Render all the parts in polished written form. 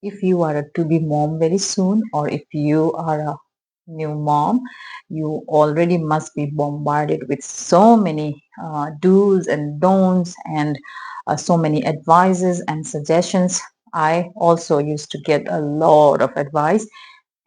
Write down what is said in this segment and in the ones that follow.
If you are a to be mom very soon, or if you are a new mom, you already must be bombarded with so many do's and don'ts and so many advices and suggestions. I also used to get a lot of advice,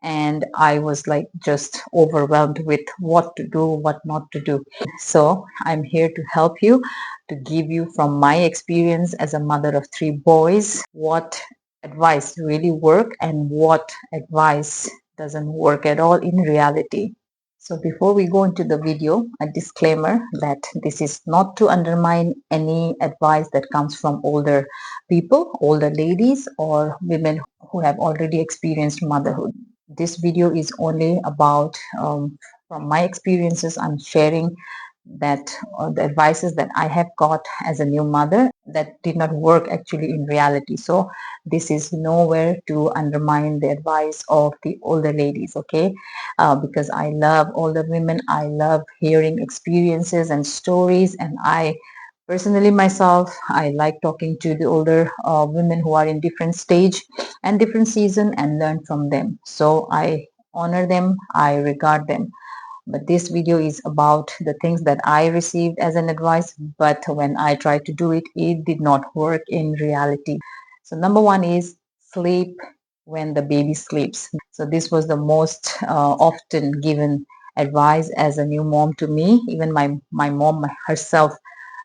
and I was like just overwhelmed with what to do, what not to do. So I'm here to help you, to give you from my experience as a mother of three boys, what advice really work and what advice doesn't work at all in reality. So before we go into the video, a disclaimer that this is not to undermine any advice that comes from older people, older ladies, or women who have already experienced motherhood. This video is only about from my experiences. I'm sharing that the advices that I have got as a new mother that did not work actually in reality. So this is nowhere to undermine the advice of the older ladies, okay? Because I love older women. I love hearing experiences and stories, and I personally myself, I like talking to the older women who are in different stage and different season and learn from them. So I honor them, I regard them. But this video is about the things that I received as an advice, but when I tried to do it, it did not work in reality. So number one is sleep when the baby sleeps. So this was the most often given advice as a new mom to me. Even my mom herself,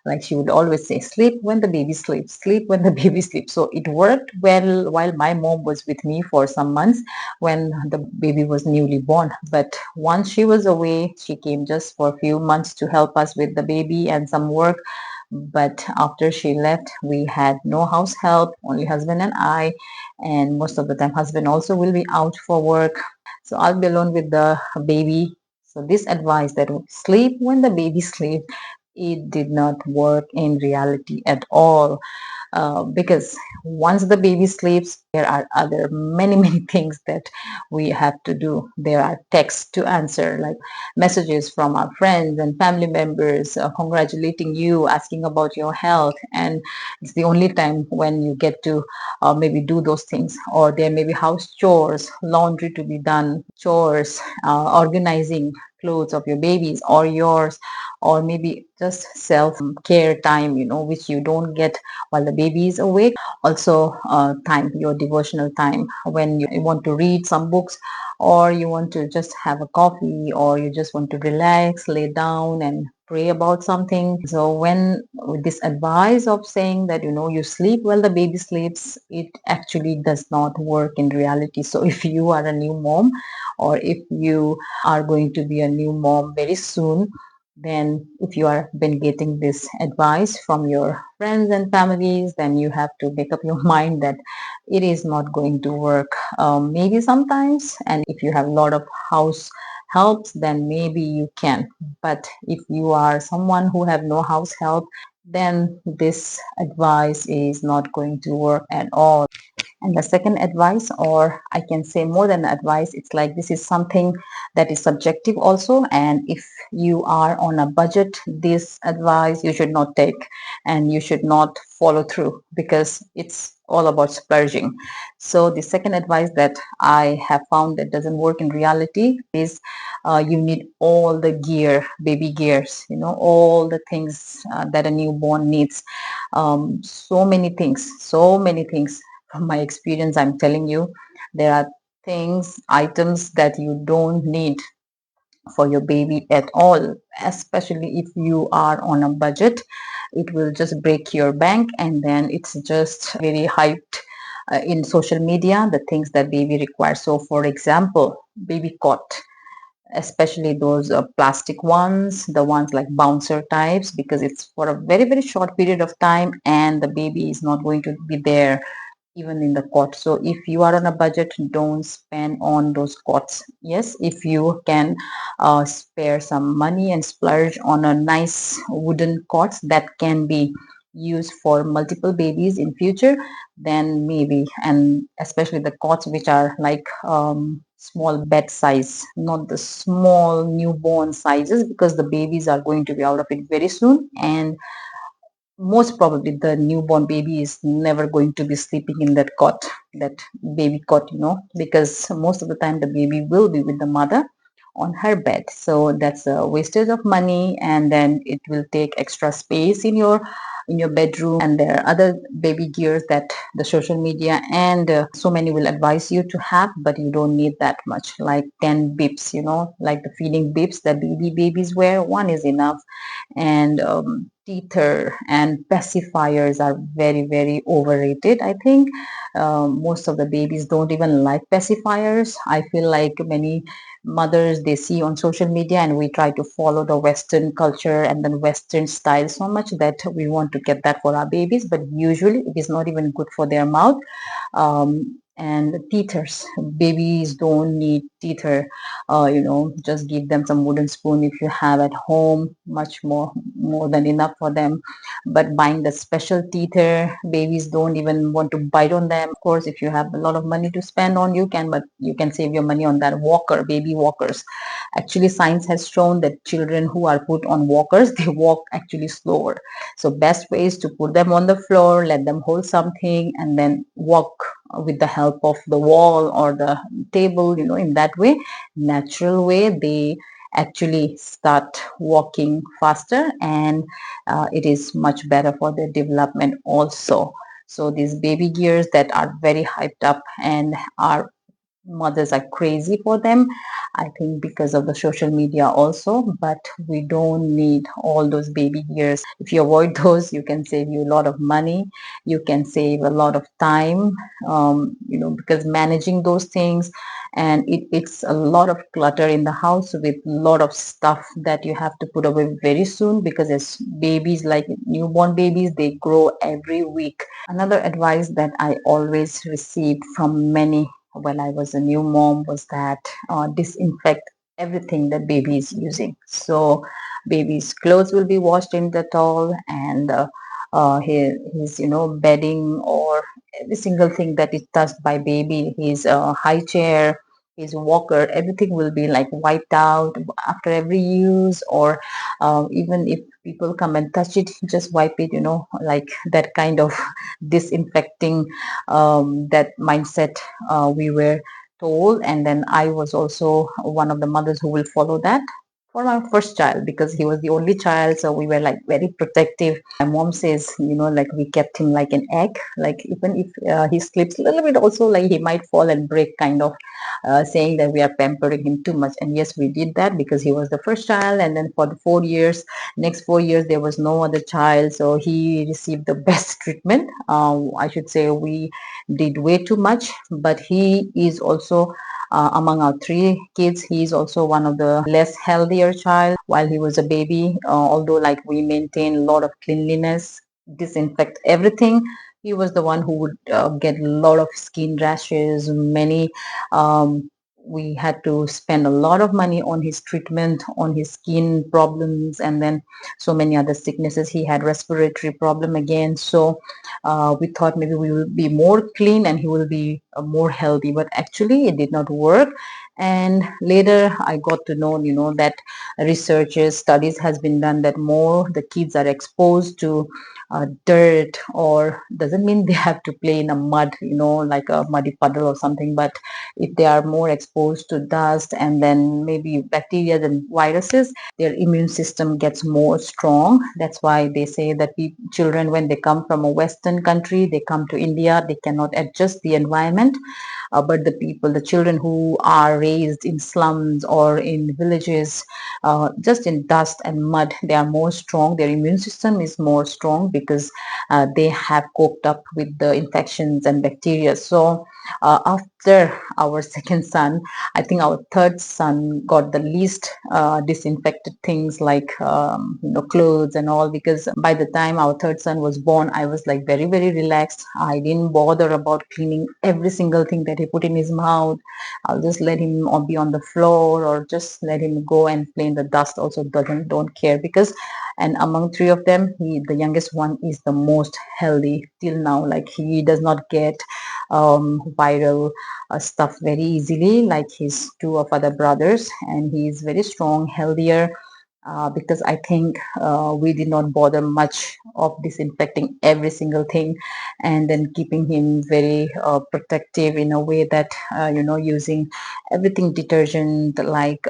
like she would always say, sleep when the baby sleeps, sleep when the baby sleeps. So it worked well while my mom was with me for some months when the baby was newly born. But once she was away, she came just for a few months to help us with the baby and some work. But after she left, we had no house help, only husband and I. And most of the time, husband also will be out for work. So I'll be alone with the baby. So this advice that sleep when the baby sleeps, it did not work in reality at all, because once the baby sleeps, there are other many things that we have to do. There are texts to answer, like messages from our friends and family members congratulating you, asking about your health, and it's the only time when you get to maybe do those things. Or there may be house chores, laundry to be done, chores, organizing clothes of your babies or yours, or maybe just self care time, which you don't get while the baby is awake. Also time, your devotional time, when you want to read some books, or you want to just have a coffee, or you just want to relax, lay down and pray about something. So when with this advice of saying that you sleep while the baby sleeps, it actually does not work in reality. So if you are a new mom, or if you are going to be a new mom very soon, then if you are been getting this advice from your friends and families, then you have to make up your mind that it is not going to work. Maybe sometimes, and if you have a lot of house helps, then maybe you can. But if you are someone who have no house help, then this advice is not going to work at all. And the second advice, or I can say more than advice, it's like this is something that is subjective also. And if you are on a budget, this advice you should not take and you should not follow through, because it's all about splurging. So the second advice that I have found that doesn't work in reality is you need all the gear, baby gears, all the things that a newborn needs. So many things. From my experience, I'm telling you, there are things, items that you don't need for your baby at all, especially if you are on a budget. It will just break your bank, and then it's just very hyped in social media, the things that baby requires. So for example, baby cot, especially those plastic ones, the ones like bouncer types, because it's for a very short period of time and the baby is not going to be there even in the cot. So if you are on a budget, don't spend on those cots. Yes, if you can spare some money and splurge on a nice wooden cots that can be used for multiple babies in future, then maybe. And especially the cots which are like small bed size, not the small newborn sizes, because the babies are going to be out of it very soon. And most probably the newborn baby is never going to be sleeping in that cot, that baby cot, because most of the time the baby will be with the mother on her bed. So that's a wastage of money, and then it will take extra space in your bedroom. And there are other baby gears that the social media and so many will advise you to have, but you don't need that much, like 10 bips, like the feeding bips that babies wear. One is enough. And teether and pacifiers are very, very overrated, I think. Most of the babies don't even like pacifiers. I feel like many mothers, they see on social media, and we try to follow the Western culture and then Western style so much that we want to get that for our babies, but usually it is not even good for their mouth. And teethers, babies don't need teether. Just give them some wooden spoon if you have at home, much more than enough for them. But buying the special teether, babies don't even want to bite on them. Of course, if you have a lot of money to spend on, you can, but you can save your money on that walker, baby walkers. Actually, science has shown that children who are put on walkers, they walk actually slower. So best way is to put them on the floor, let them hold something, and then walk with the help of the wall or the table, in that way, natural way, they actually start walking faster, and it is much better for their development also. So these baby gears that are very hyped up and are mothers are crazy for them, I think, because of the social media also. But we don't need all those baby gears. If you avoid those, you can save you a lot of money, you can save a lot of time, because managing those things, and it's a lot of clutter in the house with a lot of stuff that you have to put away very soon, because as babies, like newborn babies, they grow every week. Another advice that I always received from many when I was a new mom was that disinfect everything that baby is using. So baby's clothes will be washed in Dettol, and his bedding, or every single thing that is touched by baby, his high chair, his walker, everything will be like wiped out after every use. Or even if people come and touch it, just wipe it, like that kind of disinfecting, that mindset we were told. And then I was also one of the mothers who will follow that for my first child, because he was the only child, so we were like very protective. My mom says, like we kept him like an egg, like even if he slips a little bit also, like he might fall and break, kind of saying that we are pampering him too much. And yes, we did that because he was the first child. And then for the 4 years, next 4 years, there was no other child, so he received the best treatment. I should say we did way too much, but he is also among our three kids, he is also one of the less healthier child while he was a baby. Although like we maintain a lot of cleanliness, disinfect everything, he was the one who would get a lot of skin rashes, many we had to spend a lot of money on his treatment, on his skin problems, and then so many other sicknesses. He had respiratory problem again. So we thought maybe we will be more clean and he will be more healthy, but actually it did not work. And later I got to know, that researches, studies has been done that more the kids are exposed to dirt, or doesn't mean they have to play in a mud, like a muddy puddle or something, but if they are more exposed to dust and then maybe bacteria and viruses, their immune system gets more strong. That's why they say that children, when they come from a Western country, they come to India, they cannot adjust the environment. But the children who are raised in slums or in villages, just in dust and mud, they are more strong. Their immune system is more strong because they have coped up with the infections and bacteria. So after our second son, I think our third son got the least disinfected things, like clothes and all, because by the time our third son was born, I was like very, very relaxed. I didn't bother about cleaning every single thing that he put in his mouth. I'll just let him be on the floor, or just let him go and play in the dust. Also don't care, because and among three of them, the youngest one is the most healthy till now. Like he does not get viral stuff very easily like his two of other brothers, and he is very strong, healthier. because I think we did not bother much of disinfecting every single thing and then keeping him very protective in a way that, using everything detergent like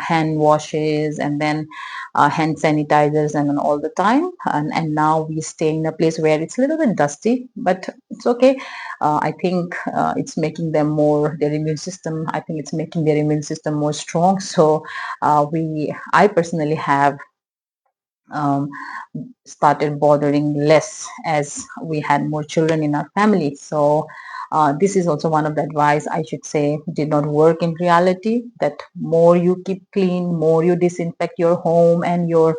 hand washes and then hand sanitizers and then all the time. And now we stay in a place where it's a little bit dusty, but it's okay. I think it's making them more, their immune system, I think it's making their immune system more strong. So I personally have um, started bothering less as we had more children in our family. So this is also one of the advice I should say did not work in reality, that more you keep clean, more you disinfect your home and your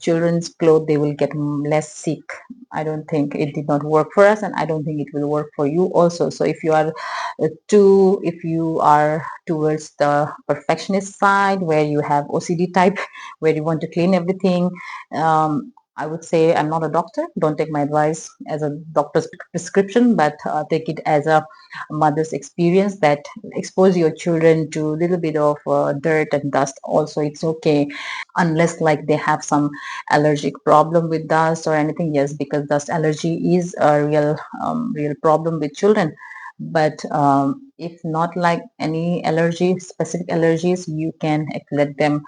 children's clothes, they will get less sick. I don't think it did not work for us, and I don't think it will work for you also. So if you are towards the perfectionist side where you have OCD type, where you want to clean everything, I would say I'm not a doctor. Don't take my advice as a doctor's prescription, but take it as a mother's experience, that expose your children to a little bit of dirt and dust. Also, it's okay, unless like they have some allergic problem with dust or anything. Yes, because dust allergy is a real problem with children. But if not like any allergy, specific allergies, you can let them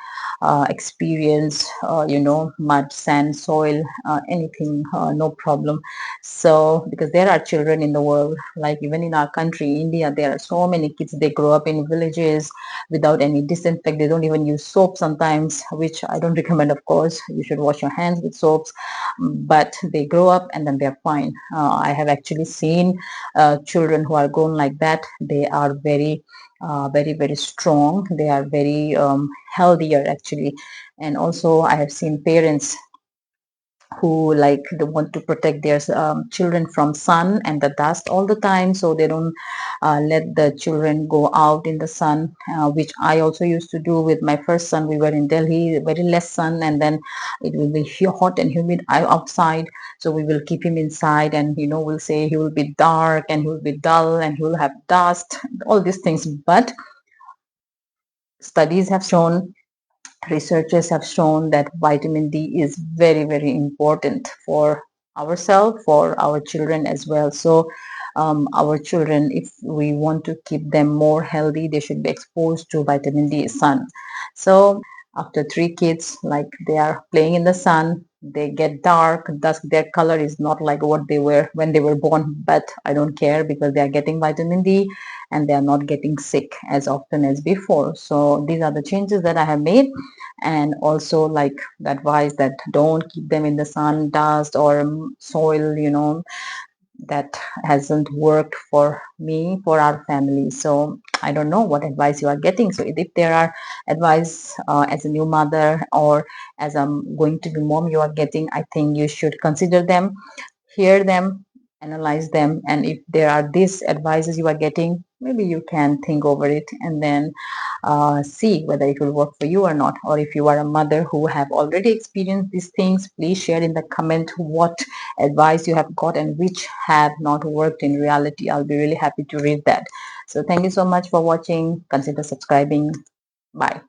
experience, mud, sand, soil, anything, no problem. So because there are children in the world, like even in our country, India, there are so many kids, they grow up in villages without any disinfect. They don't even use soap sometimes, which I don't recommend, of course. You should wash your hands with soaps, but they grow up and then they're fine. I have actually seen children who are grown like that. They are very, very strong. They are very healthier actually. And also I have seen parents who like they want to protect their children from sun and the dust all the time, so they don't let the children go out in the sun, which I also used to do with my first son. We were in Delhi, very less sun, and then it will be hot and humid outside, so we will keep him inside, and we'll say he will be dark and he will be dull and he will have dust, all these things. But studies have shown, researchers have shown that vitamin D is very, very important for ourselves, for our children as well. So our children, if we want to keep them more healthy, they should be exposed to vitamin D sun. So after 3 kids, like they are playing in the sun, they get dark, thus their color is not like what they were when they were born, but I don't care because they are getting vitamin D and they are not getting sick as often as before. So these are the changes that I have made. And also like the advice that don't keep them in the sun, dust or soil, that hasn't worked for me, for our family. So I don't know what advice you are getting. So if there are advice as a new mother or as a going to be mom you are getting, I think you should consider them, hear them, analyze them, and if there are these advices you are getting, maybe you can think over it and then see whether it will work for you or not. Or if you are a mother who have already experienced these things, please share in the comment what advice you have got and which have not worked in reality. I'll be really happy to read that. So thank you so much for watching. Consider subscribing. Bye.